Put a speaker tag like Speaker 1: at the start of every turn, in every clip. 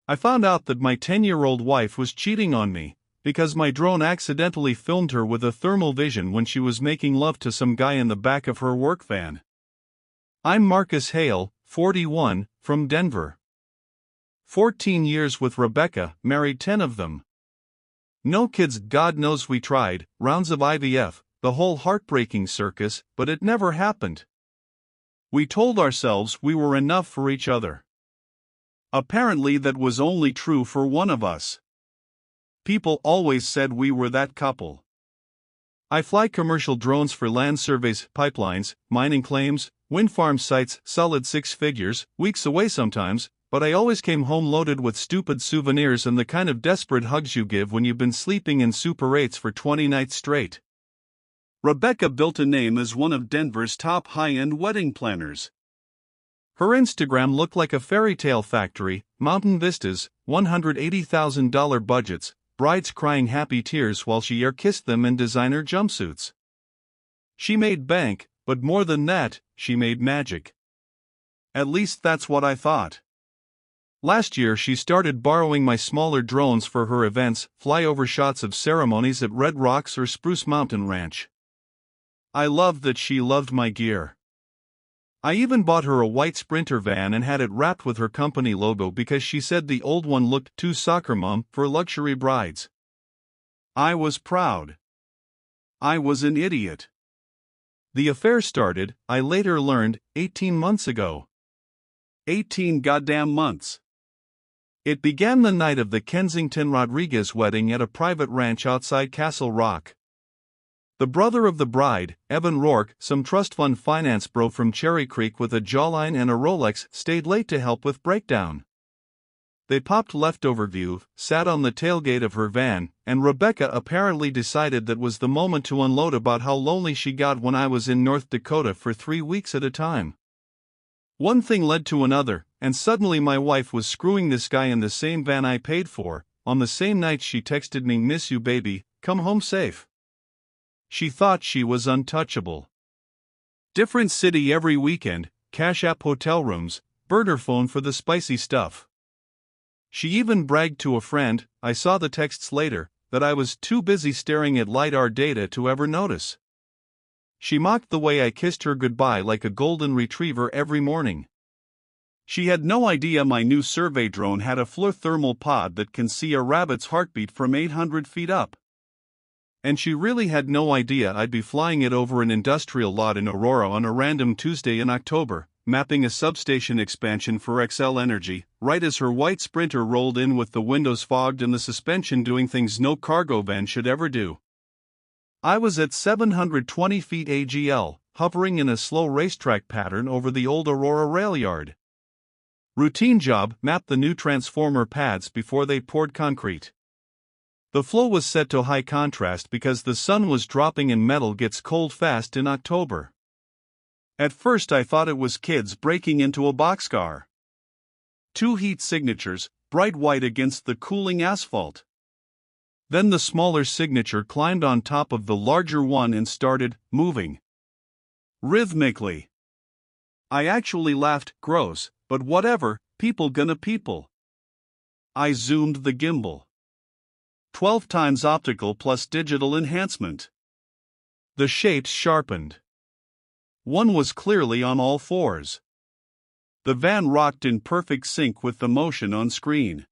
Speaker 1: I found out that my 10-year-old wife was cheating on me, because my drone accidentally filmed her with a thermal vision when she was making love to some guy in the back of her work van. I'm Marcus Hale, 41, from Denver. 14 years with Rebecca, married 10 of them. No kids, God knows we tried, rounds of IVF, the whole heartbreaking circus, but it never happened. We told ourselves we were enough for each other. Apparently that was only true for one of us. People always said we were that couple. I fly commercial drones for land surveys, pipelines, mining claims, wind farm sites, solid six figures, weeks away sometimes, but I always came home loaded with stupid souvenirs and the kind of desperate hugs you give when you've been sleeping in Super 8s for 20 nights straight. Rebecca built a name as one of Denver's top high-end wedding planners. Her Instagram looked like a fairy tale factory, mountain vistas, $180,000 budgets, brides crying happy tears while she air-kissed them in designer jumpsuits. She made bank, but more than that, she made magic. At least that's what I thought. Last year she started borrowing my smaller drones for her events, flyover shots of ceremonies at Red Rocks or Spruce Mountain Ranch. I loved that she loved my gear. I even bought her a white Sprinter van and had it wrapped with her company logo because she said the old one looked too soccer mom for luxury brides. I was proud. I was an idiot. The affair started, I later learned, 18 months ago. 18 goddamn months. It began the night of the Kensington Rodriguez wedding at a private ranch outside Castle Rock. The brother of the bride, Evan Rourke, some trust fund finance bro from Cherry Creek with a jawline and a Rolex, stayed late to help with breakdown. They popped leftover view, sat on the tailgate of her van, and Rebecca apparently decided that was the moment to unload about how lonely she got when I was in North Dakota for 3 weeks at a time. One thing led to another, and suddenly my wife was screwing this guy in the same van I paid for. On the same night she texted me, "Miss you baby, come home safe." She thought she was untouchable. Different city every weekend, Cash App hotel rooms, burner phone for the spicy stuff. She even bragged to a friend, I saw the texts later, that I was too busy staring at LiDAR data to ever notice. She mocked the way I kissed her goodbye like a golden retriever every morning. She had no idea my new survey drone had a FLIR thermal pod that can see a rabbit's heartbeat from 800 feet up. And she really had no idea I'd be flying it over an industrial lot in Aurora on a random Tuesday in October, mapping a substation expansion for XL Energy, right as her white Sprinter rolled in with the windows fogged and the suspension doing things no cargo van should ever do. I was at 720 feet AGL, hovering in a slow racetrack pattern over the old Aurora rail yard. Routine job, map the new transformer pads before they poured concrete. The flow was set to high contrast because the sun was dropping and metal gets cold fast in October. At first I thought it was kids breaking into a boxcar. 2 heat signatures, bright white against the cooling asphalt. Then the smaller signature climbed on top of the larger one and started moving. Rhythmically. I actually laughed, gross, but whatever, people gonna people. I zoomed the gimbal. 12 times optical plus digital enhancement. The shapes sharpened. One was clearly on all fours. The van rocked in perfect sync with the motion on screen.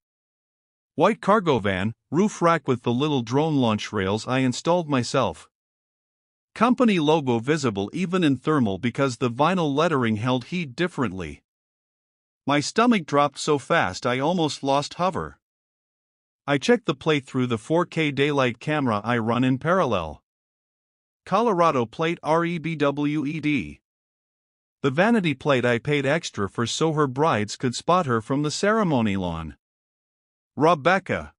Speaker 1: White cargo van, roof rack with the little drone launch rails I installed myself. Company logo visible even in thermal because the vinyl lettering held heat differently. My stomach dropped so fast I almost lost hover. I checked the plate through the 4K daylight camera I run in parallel. Colorado plate REBWED. The vanity plate I paid extra for so her brides could spot her from the ceremony lawn. Rebecca.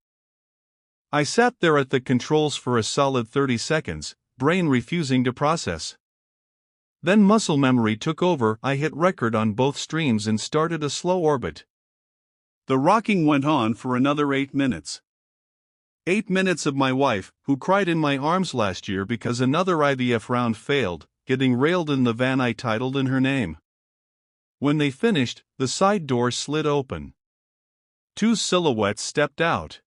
Speaker 1: I sat there at the controls for a solid 30 seconds, brain refusing to process. Then muscle memory took over. I hit record on both streams and started a slow orbit. The rocking went on for another 8 minutes. 8 minutes of my wife, who cried in my arms last year because another IVF round failed, getting railed in the van I titled in her name. When they finished, the side door slid open. Two silhouettes stepped out.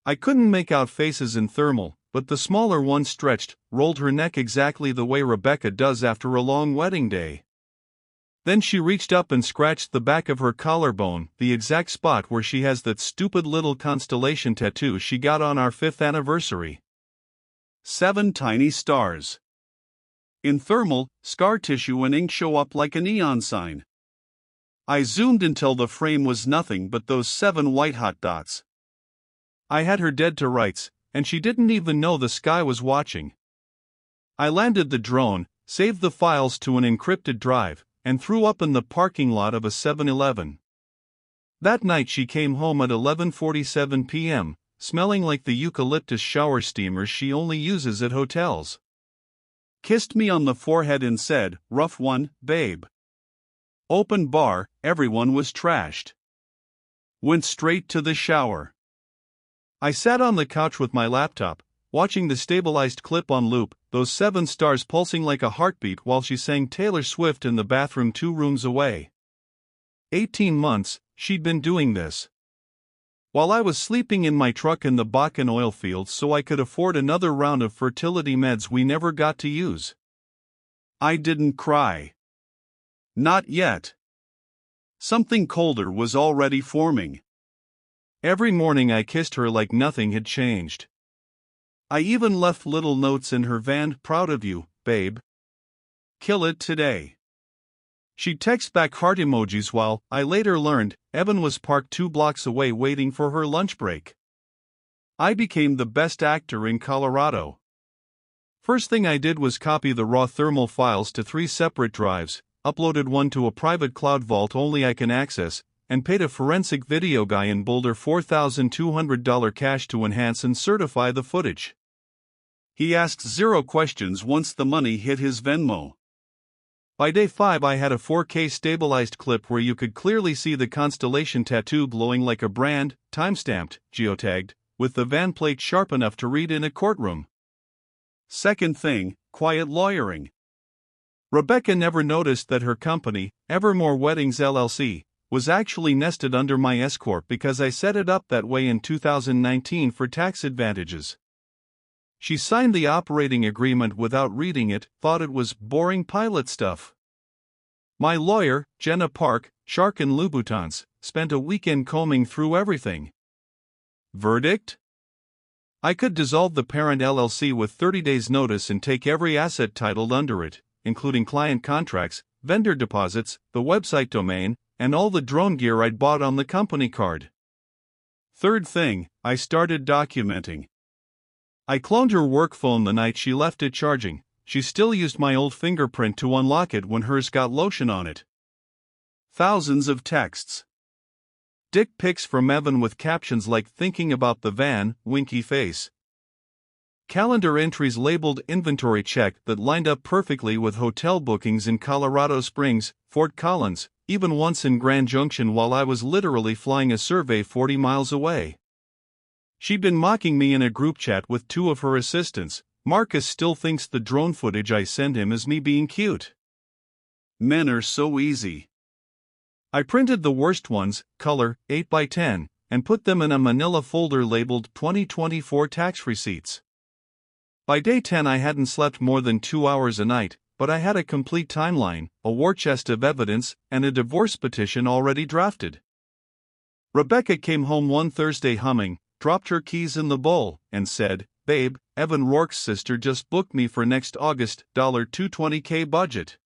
Speaker 1: I couldn't make out faces in thermal, but the smaller one stretched, rolled her neck exactly the way Rebecca does after a long wedding day. Then she reached up and scratched the back of her collarbone, the exact spot where she has that stupid little constellation tattoo she got on our 5th anniversary. 7 tiny stars. In thermal, scar tissue and ink show up like a neon sign. I zoomed until the frame was nothing but those 7 white-hot dots. I had her dead to rights, and she didn't even know the sky was watching. I landed the drone, saved the files to an encrypted drive, and threw up in the parking lot of a 7-Eleven. That night she came home at 11:47 p.m., smelling like the eucalyptus shower steamers she only uses at hotels. Kissed me on the forehead and said, "Rough one, babe." Open bar, everyone was trashed. Went straight to the shower. I sat on the couch with my laptop, watching the stabilized clip on loop, those 7 stars pulsing like a heartbeat while she sang Taylor Swift in the bathroom 2 rooms away. 18 months, she'd been doing this. While I was sleeping in my truck in the Bakken oil fields so I could afford another round of fertility meds we never got to use. I didn't cry. Not yet. Something colder was already forming. Every morning I kissed her like nothing had changed. I even left little notes in her van, "Proud of you, babe. Kill it today." She'd text back heart emojis while, I later learned, Evan was parked 2 blocks away waiting for her lunch break. I became the best actor in Colorado. First thing I did was copy the raw thermal files to 3 separate drives, uploaded one to a private cloud vault only I can access, and paid a forensic video guy in Boulder $4,200 cash to enhance and certify the footage. He asked 0 questions once the money hit his Venmo. By day 5 I had a 4K stabilized clip where you could clearly see the constellation tattoo glowing like a brand, timestamped, geotagged, with the van plate sharp enough to read in a courtroom. Second thing, quiet lawyering. Rebecca never noticed that her company, Evermore Weddings LLC, was actually nested under my S-corp because I set it up that way in 2019 for tax advantages. She signed the operating agreement without reading it, thought it was boring pilot stuff. My lawyer, Jenna Park, Shark and Louboutins, spent a weekend combing through everything. Verdict? I could dissolve the parent LLC with 30 days notice and take every asset titled under it, including client contracts, vendor deposits, the website domain, and all the drone gear I'd bought on the company card. Third thing, I started documenting. I cloned her work phone the night she left it charging. She still used my old fingerprint to unlock it when hers got lotion on it. Thousands of texts. Dick pics from Evan with captions like "thinking about the van, winky face." Calendar entries labeled inventory check that lined up perfectly with hotel bookings in Colorado Springs, Fort Collins, even once in Grand Junction while I was literally flying a survey 40 miles away. She'd been mocking me in a group chat with 2 of her assistants. Marcus still thinks the drone footage I send him is me being cute. Men are so easy. I printed the worst ones, color, 8x10, and put them in a manila folder labeled 2024 tax receipts. By day 10 I hadn't slept more than 2 hours a night, but I had a complete timeline, a war chest of evidence, and a divorce petition already drafted. Rebecca came home one Thursday humming, dropped her keys in the bowl, and said, "Babe, Evan Rourke's sister just booked me for next August, $220K budget.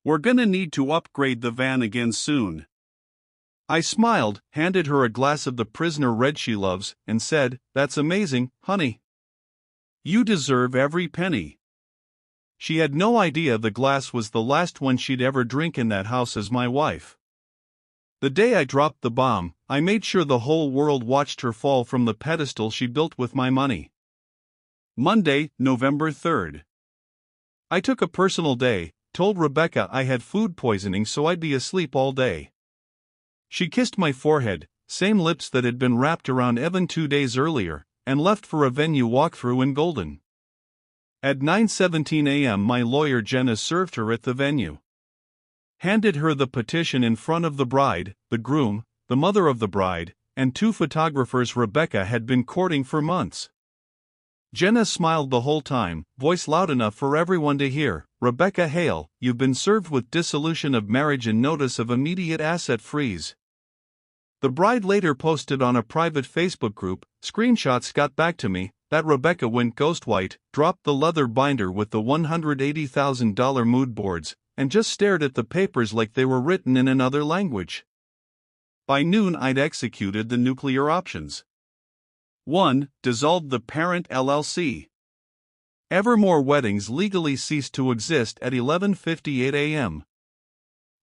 Speaker 1: We're gonna need to upgrade the van again soon." I smiled, handed her a glass of the Prisoner Red she loves, and said, "That's amazing, honey. You deserve every penny." She had no idea the glass was the last one she'd ever drink in that house as my wife. The day I dropped the bomb, I made sure the whole world watched her fall from the pedestal she built with my money. Monday, November 3rd. I took a personal day, told Rebecca I had food poisoning so I'd be asleep all day. She kissed my forehead, same lips that had been wrapped around Evan 2 days earlier, and left for a venue walkthrough in Golden. At 9:17 a.m. my lawyer Jenna served her at the venue. Handed her the petition in front of the bride, the groom, the mother of the bride, and two photographers Rebecca had been courting for months. Jenna smiled the whole time, voice loud enough for everyone to hear. "Rebecca Hale, you've been served with dissolution of marriage and notice of immediate asset freeze." The bride later posted on a private Facebook group, "Screenshots got back to me, that Rebecca went ghost white, dropped the leather binder with the $180,000 mood boards, and just stared at the papers like they were written in another language. By noon I'd executed the nuclear options. 1. Dissolved the parent LLC. Evermore Weddings legally ceased to exist at 11:58 a.m.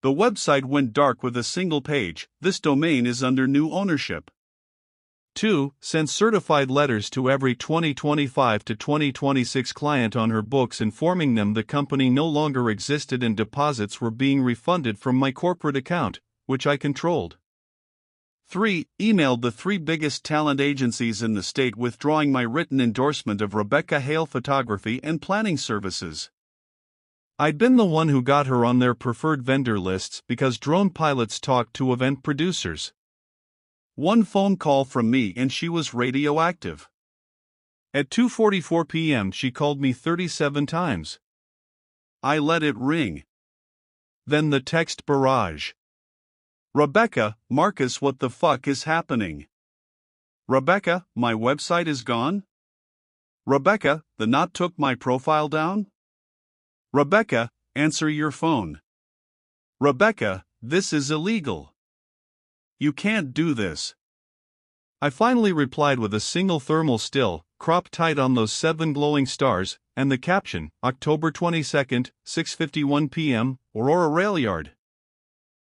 Speaker 1: The website went dark with a single page, "This domain is under new ownership." 2. Sent certified letters to every 2025 to 2026 client on her books informing them the company no longer existed and deposits were being refunded from my corporate account, which I controlled. 3. Emailed the 3 biggest talent agencies in the state withdrawing my written endorsement of Rebecca Hale Photography and Planning Services. I'd been the one who got her on their preferred vendor lists because drone pilots talked to event producers. 1 phone call from me and she was radioactive. At 2:44 p.m. she called me 37 times. I let it ring. Then the text barrage. "Rebecca, Marcus, what the fuck is happening? Rebecca, my website is gone? Rebecca, the knot took my profile down? Rebecca, answer your phone. Rebecca, this is illegal. You can't do this." I finally replied with a single thermal still, cropped tight on those 7 glowing stars, and the caption, "October 22nd, 6:51 p.m., Aurora Rail Yard.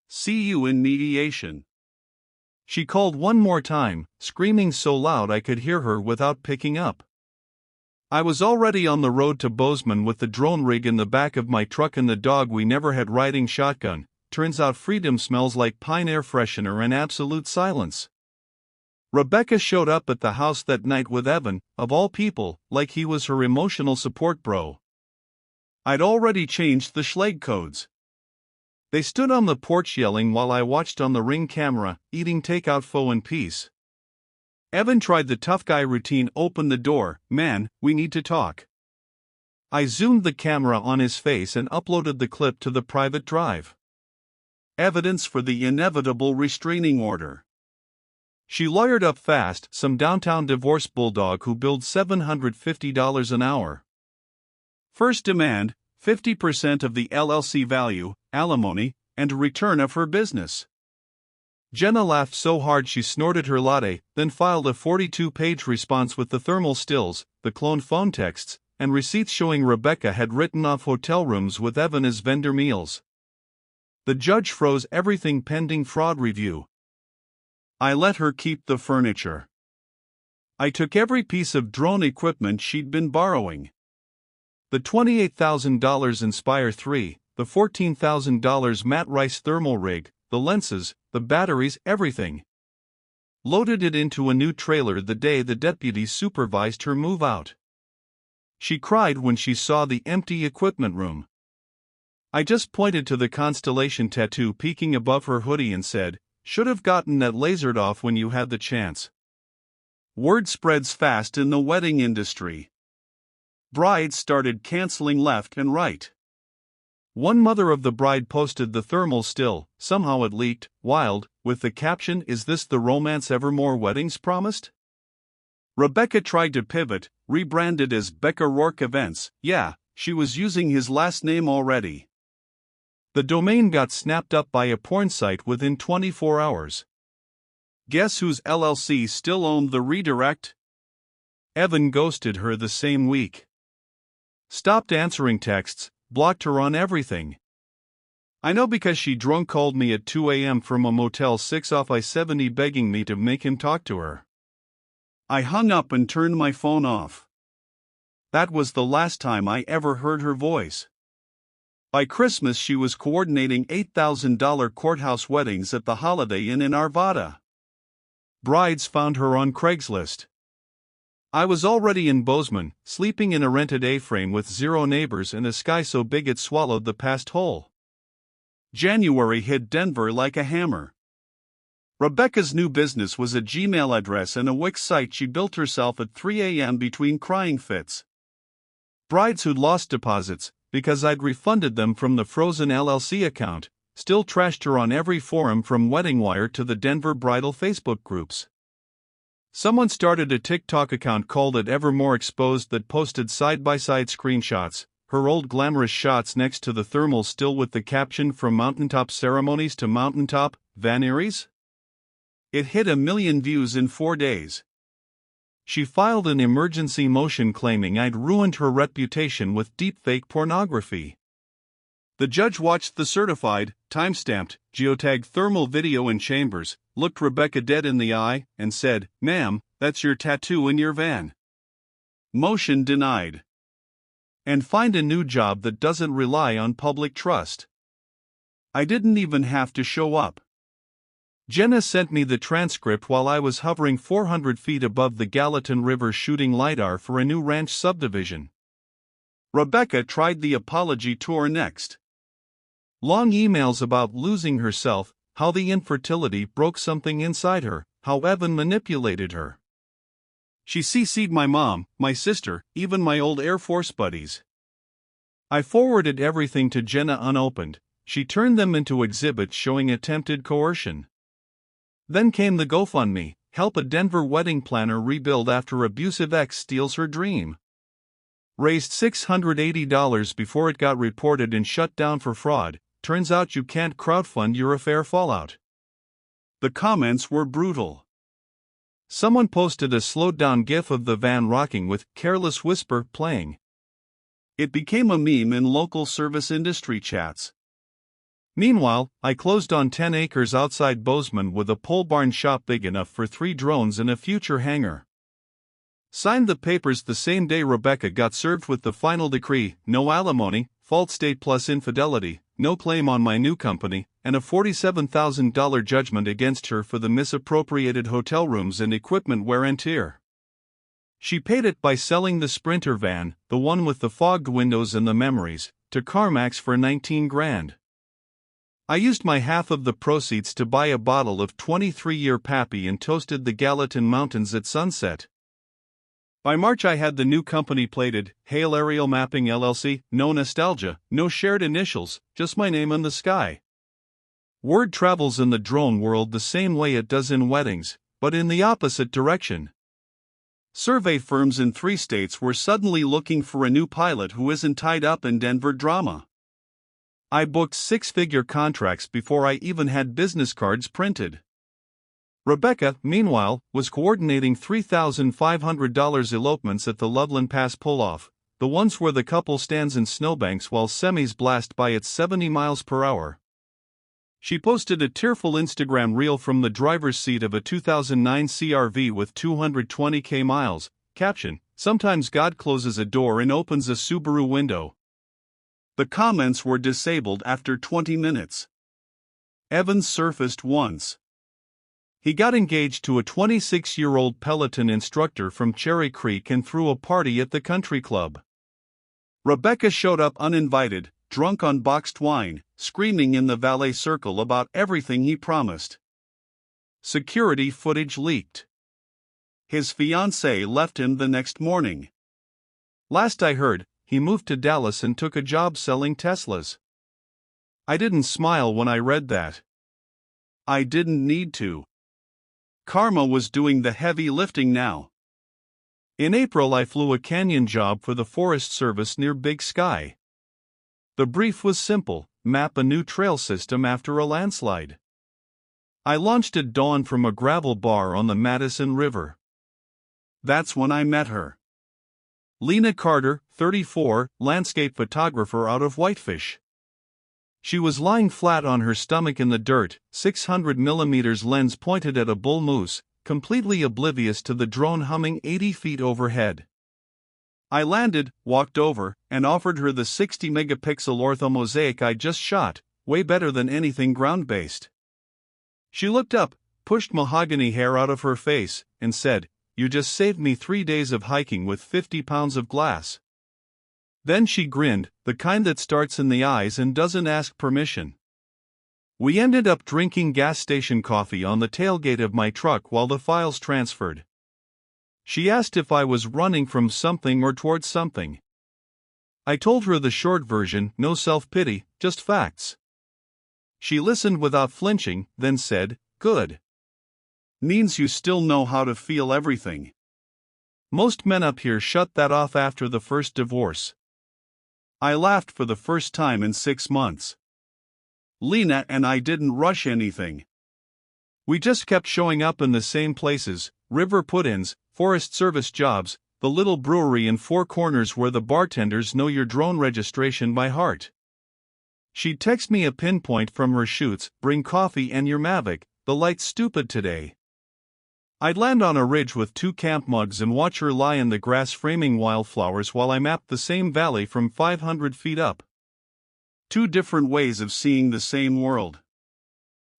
Speaker 1: See you in mediation." She called one more time, screaming so loud I could hear her without picking up. I was already on the road to Bozeman with the drone rig in the back of my truck and the dog we never had riding shotgun. Turns out freedom smells like pine air freshener and absolute silence. Rebecca showed up at the house that night with Evan, of all people, like he was her emotional support bro. I'd already changed the Schleg codes. They stood on the porch yelling while I watched on the Ring camera, eating takeout pho in peace. Evan tried the tough guy routine, "Open the door, man, we need to talk." I zoomed the camera on his face and uploaded the clip to the private drive. Evidence for the inevitable restraining order. She lawyered up fast, some downtown divorce bulldog who billed $750 an hour. First demand, 50% of the LLC value, alimony, and a return of her business. Jenna laughed so hard she snorted her latte, then filed a 42-page response with the thermal stills, the cloned phone texts, and receipts showing Rebecca had written off hotel rooms with Evan as vendor meals. The judge froze everything pending fraud review. I let her keep the furniture. I took every piece of drone equipment she'd been borrowing. The $28,000 Inspire 3, the $14,000 Matt Rice thermal rig, the lenses, the batteries, everything. Loaded it into a new trailer the day the deputy supervised her move out. She cried when she saw the empty equipment room. I just pointed to the constellation tattoo peeking above her hoodie and said, "Should have gotten that lasered off when you had the chance." Word spreads fast in the wedding industry. Brides started canceling left and right. One mother of the bride posted the thermal still, somehow it leaked, wild, with the caption, "Is this the romance Evermore Weddings promised?" Rebecca tried to pivot, rebranded as Becca Rourke Events. Yeah, she was using his last name already. The domain got snapped up by a porn site within 24 hours. Guess whose LLC still owned the redirect? Evan ghosted her the same week. Stopped answering texts, blocked her on everything. I know because she drunk called me at 2 a.m. from a Motel 6 off I-70 begging me to make him talk to her. I hung up and turned my phone off. That was the last time I ever heard her voice. By Christmas she was coordinating $8,000 courthouse weddings at the Holiday Inn in Arvada. Brides found her on Craigslist. I was already in Bozeman, sleeping in a rented A-frame with 0 neighbors and a sky so big it swallowed the past hole. January hit Denver like a hammer. Rebecca's new business was a Gmail address and a Wix site she built herself at 3 a.m. between crying fits. Brides who'd lost deposits, because I'd refunded them from the frozen LLC account, still trashed her on every forum from Wedding Wire to the Denver bridal Facebook groups. Someone started a TikTok account called It Ever More Exposed that posted side-by-side screenshots, her old glamorous shots next to the thermal still with the caption "From Mountaintop Ceremonies to Mountaintop, Van Aries?" It hit 1 million views in 4 days. She filed an emergency motion claiming I'd ruined her reputation with deepfake pornography. The judge watched the certified, time-stamped, geotagged thermal video in chambers, looked Rebecca dead in the eye, and said, "Ma'am, that's your tattoo in your van. Motion denied. And find a new job that doesn't rely on public trust." I didn't even have to show up. Jenna sent me the transcript while I was hovering 400 feet above the Gallatin River shooting LiDAR for a new ranch subdivision. Rebecca tried the apology tour next. Long emails about losing herself, how the infertility broke something inside her, how Evan manipulated her. She CC'd my mom, my sister, even my old Air Force buddies. I forwarded everything to Jenna unopened. She turned them into exhibits showing attempted coercion. Then came the GoFundMe, help a Denver wedding planner rebuild after abusive ex steals her dream. Raised $680 before it got reported and shut down for fraud. Turns out you can't crowdfund your affair fallout. The comments were brutal. Someone posted a slowed-down gif of the van rocking with "Careless Whisper" playing. It became a meme in local service industry chats. Meanwhile, I closed on 10 acres outside Bozeman with a pole barn shop big enough for 3 drones and a future hangar. Signed the papers the same day Rebecca got served with the final decree: no alimony, fault state plus infidelity, no claim on my new company, and a $47,000 judgment against her for the misappropriated hotel rooms and equipment wear and tear. She paid it by selling the Sprinter van, the one with the fogged windows and the memories, to CarMax for $19,000. I used my half of the proceeds to buy a bottle of 23-year Pappy and toasted the Gallatin Mountains at sunset. By March I had the new company plated, "Hail Aerial Mapping LLC, no nostalgia, no shared initials, just my name in the sky." Word travels in the drone world the same way it does in weddings, but in the opposite direction. Survey firms in 3 states were suddenly looking for a new pilot who isn't tied up in Denver drama. I booked 6-figure contracts before I even had business cards printed. Rebecca, meanwhile, was coordinating $3,500 elopements at the Loveland Pass pull-off, the ones where the couple stands in snowbanks while semis blast by at 70 miles per hour. She posted a tearful Instagram reel from the driver's seat of a 2009 CR-V with 220k miles, caption, "Sometimes God closes a door and opens a Subaru window." The comments were disabled after 20 minutes. Evans surfaced once. He got engaged to a 26-year-old Peloton instructor from Cherry Creek and threw a party at the country club. Rebecca showed up uninvited, drunk on boxed wine, screaming in the valet circle about everything he promised. Security footage leaked. His fiancée left him the next morning. Last I heard, he moved to Dallas and took a job selling Teslas. I didn't smile when I read that. I didn't need to. Karma was doing the heavy lifting now. In April I flew a canyon job for the Forest Service near Big Sky. The brief was simple: map a new trail system after a landslide. I launched at dawn from a gravel bar on the Madison River. That's when I met her. Lena Carter, 34, landscape photographer out of Whitefish. She was lying flat on her stomach in the dirt, 600mm lens pointed at a bull moose, completely oblivious to the drone humming 80 feet overhead. I landed, walked over, and offered her the 60-megapixel ortho mosaic I just shot, way better than anything ground-based. She looked up, pushed mahogany hair out of her face, and said, "You just saved me 3 days of hiking with 50 pounds of glass." Then she grinned, the kind that starts in the eyes and doesn't ask permission. We ended up drinking gas station coffee on the tailgate of my truck while the files transferred. She asked if I was running from something or towards something. I told her the short version, no self-pity, just facts. She listened without flinching, then said, "Good. Means you still know how to feel everything." Most men up here shut that off after the first divorce. I laughed for the first time in 6 months. Lena and I didn't rush anything. We just kept showing up in the same places: river put-ins, Forest Service jobs, the little brewery in Four Corners where the bartenders know your drone registration by heart. She'd text me a pinpoint from her shoots: "Bring coffee and your Mavic, the light's stupid today." I'd land on a ridge with 2 camp mugs and watch her lie in the grass framing wildflowers while I mapped the same valley from 500 feet up. 2 different ways of seeing the same world.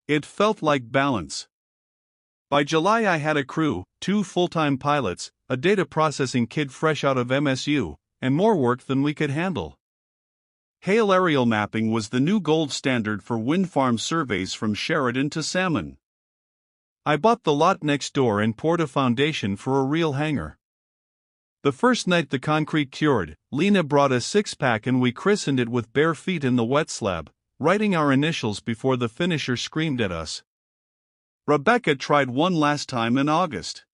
Speaker 1: It felt like balance. By July I had a crew, 2 full-time pilots, a data processing kid fresh out of MSU, and more work than we could handle. Hail aerial mapping was the new gold standard for wind farm surveys from Sheridan to Salmon. I bought the lot next door and poured a foundation for a real hangar. The first night the concrete cured, Lena brought a 6-pack and we christened it with bare feet in the wet slab, writing our initials before the finisher screamed at us. Rebecca tried one last time in August.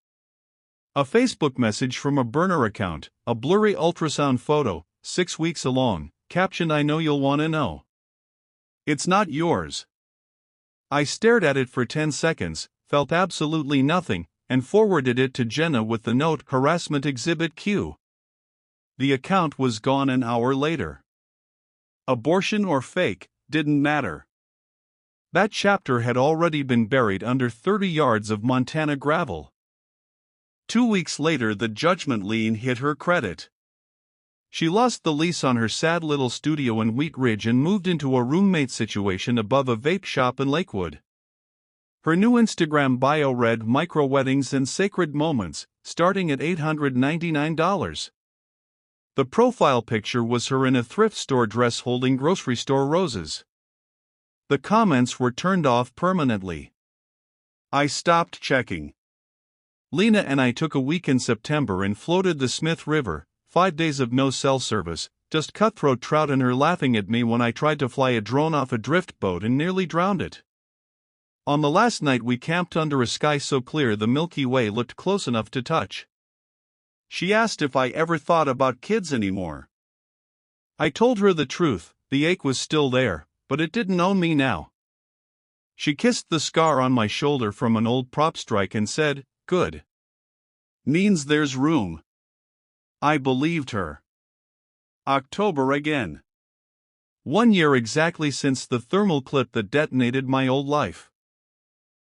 Speaker 1: A Facebook message from a burner account, a blurry ultrasound photo, 6 weeks along, captioned, "I know you'll want to know. It's not yours." I stared at it for 10 seconds, felt absolutely nothing, and forwarded it to Jenna with the note, "Harassment Exhibit Q." The account was gone an hour later. Abortion or fake, didn't matter. That chapter had already been buried under 30 yards of Montana gravel. 2 weeks later the judgment lien hit her credit. She lost the lease on her sad little studio in Wheat Ridge and moved into a roommate situation above a vape shop in Lakewood. Her new Instagram bio read "Micro Weddings and Sacred Moments," starting at $899. The profile picture was her in a thrift store dress holding grocery store roses. The comments were turned off permanently. I stopped checking. Lena and I took a week in September and floated the Smith River, 5 days of no cell service, just cutthroat trout and her laughing at me when I tried to fly a drone off a drift boat and nearly drowned it. On the last night we camped under a sky so clear the Milky Way looked close enough to touch. She asked if I ever thought about kids anymore. I told her the truth, the ache was still there, but it didn't own me now. She kissed the scar on my shoulder from an old prop strike and said, "Good. Means there's room." I believed her. October again. 1 year exactly since the thermal clip that detonated my old life.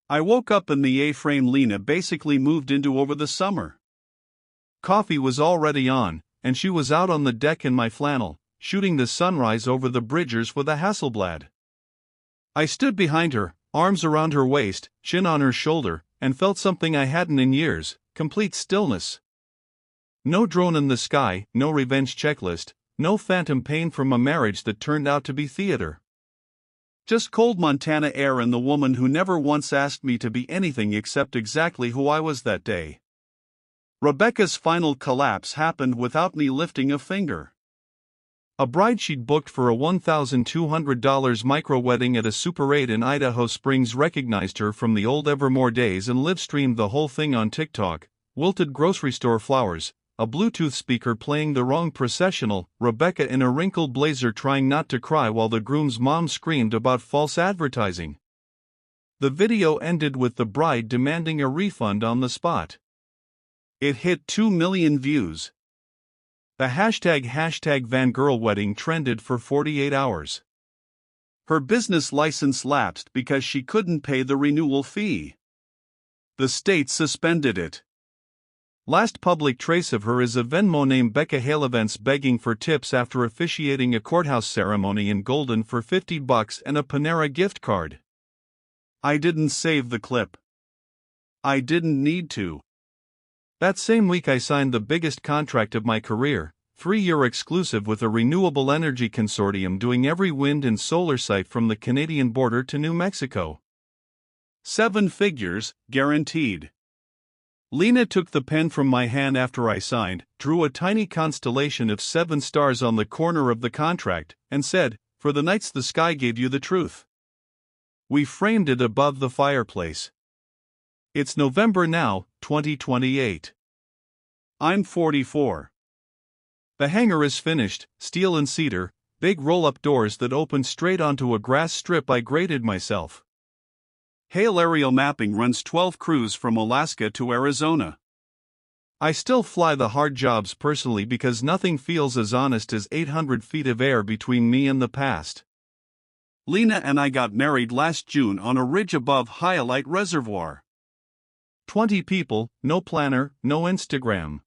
Speaker 1: I woke up in the A-frame Lena basically moved into over the summer. Coffee was already on, and she was out on the deck in my flannel, shooting the sunrise over the Bridgers with a Hasselblad. I stood behind her, arms around her waist, chin on her shoulder, and felt something I hadn't in years: complete stillness. No drone in the sky, no revenge checklist, no phantom pain from a marriage that turned out to be theater. Just cold Montana air and the woman who never once asked me to be anything except exactly who I was that day. Rebecca's final collapse happened without me lifting a finger. A bride she'd booked for a $1,200 micro-wedding at a Super 8 in Idaho Springs recognized her from the old Evermore days and live-streamed the whole thing on TikTok. Wilted grocery store flowers, a Bluetooth speaker playing the wrong processional, Rebecca in a wrinkled blazer trying not to cry while the groom's mom screamed about false advertising. The video ended with the bride demanding a refund on the spot. It hit 2 million views. The hashtag #VanGirlWedding trended for 48 hours. Her business license lapsed because she couldn't pay the renewal fee. The state suspended it. Last public trace of her is a Venmo named Becca Halevents begging for tips after officiating a courthouse ceremony in Golden for $50 and a Panera gift card. I didn't save the clip. I didn't need to. That same week I signed the biggest contract of my career, 3-year exclusive with a renewable energy consortium doing every wind and solar site from the Canadian border to New Mexico. 7 figures, guaranteed. Lena took the pen from my hand after I signed, drew a tiny constellation of 7 stars on the corner of the contract, and said, "For the nights the sky gave you the truth." We framed it above the fireplace. It's November now, 2028. I'm 44. The hangar is finished, steel and cedar, big roll-up doors that open straight onto a grass strip I graded myself. Hail aerial mapping runs 12 crews from Alaska to Arizona. I still fly the hard jobs personally because nothing feels as honest as 800 feet of air between me and the past. Lena and I got married last June on a ridge above Hyalite Reservoir. 20 people, no planner, no Instagram.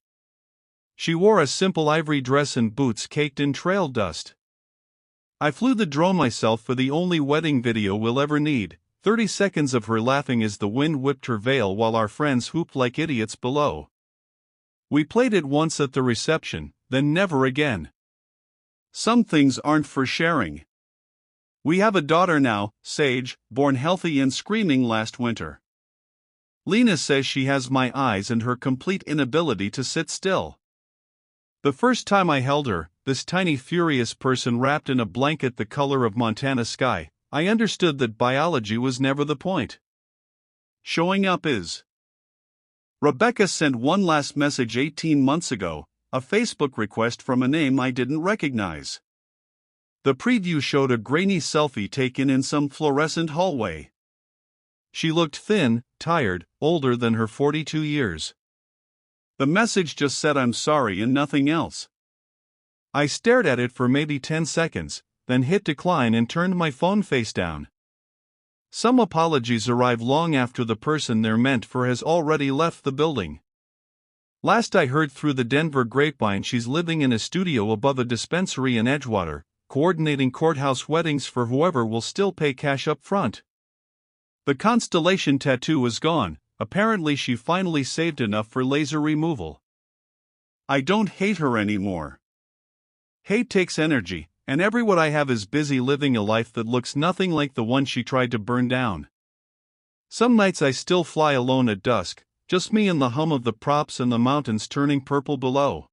Speaker 1: She wore a simple ivory dress and boots caked in trail dust. I flew the drone myself for the only wedding video we'll ever need. 30 seconds of her laughing as the wind whipped her veil while our friends hooped like idiots below. We played it once at the reception, then never again. Some things aren't for sharing. We have a daughter now, Sage, born healthy and screaming last winter. Lena says she has my eyes and her complete inability to sit still. The first time I held her, this tiny furious person wrapped in a blanket the color of Montana sky, I understood that biology was never the point. Showing up is. Rebecca sent one last message 18 months ago, a Facebook request from a name I didn't recognize. The preview showed a grainy selfie taken in some fluorescent hallway. She looked thin, tired, older than her 42 years. The message just said I'm sorry and nothing else. I stared at it for maybe 10 seconds, then hit decline and turned my phone face down. Some apologies arrive long after the person they're meant for has already left the building. Last I heard through the Denver grapevine, she's living in a studio above a dispensary in Edgewater, coordinating courthouse weddings for whoever will still pay cash up front. The constellation tattoo is gone. Apparently she finally saved enough for laser removal. I don't hate her anymore. Hate takes energy, and everyone I have is busy living a life that looks nothing like the one she tried to burn down. Some nights I still fly alone at dusk, just me and the hum of the props and the mountains turning purple below.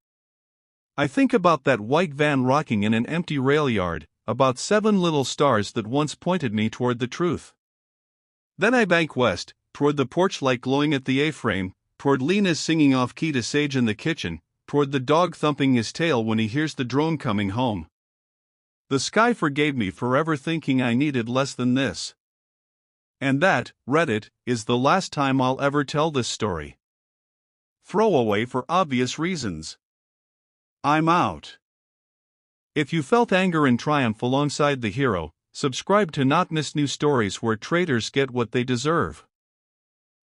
Speaker 1: I think about that white van rocking in an empty rail yard, about 7 little stars that once pointed me toward the truth. Then I bank west, toward the porch light glowing at the A-frame, toward Lena singing off-key to Sage in the kitchen, toward the dog thumping his tail when he hears the drone coming home. The sky forgave me forever thinking I needed less than this. And that, Reddit, is the last time I'll ever tell this story. Throwaway for obvious reasons. I'm out. If you felt anger and triumph alongside the hero, subscribe to not miss new stories where traitors get what they deserve.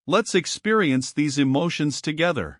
Speaker 1: Let's experience these emotions together.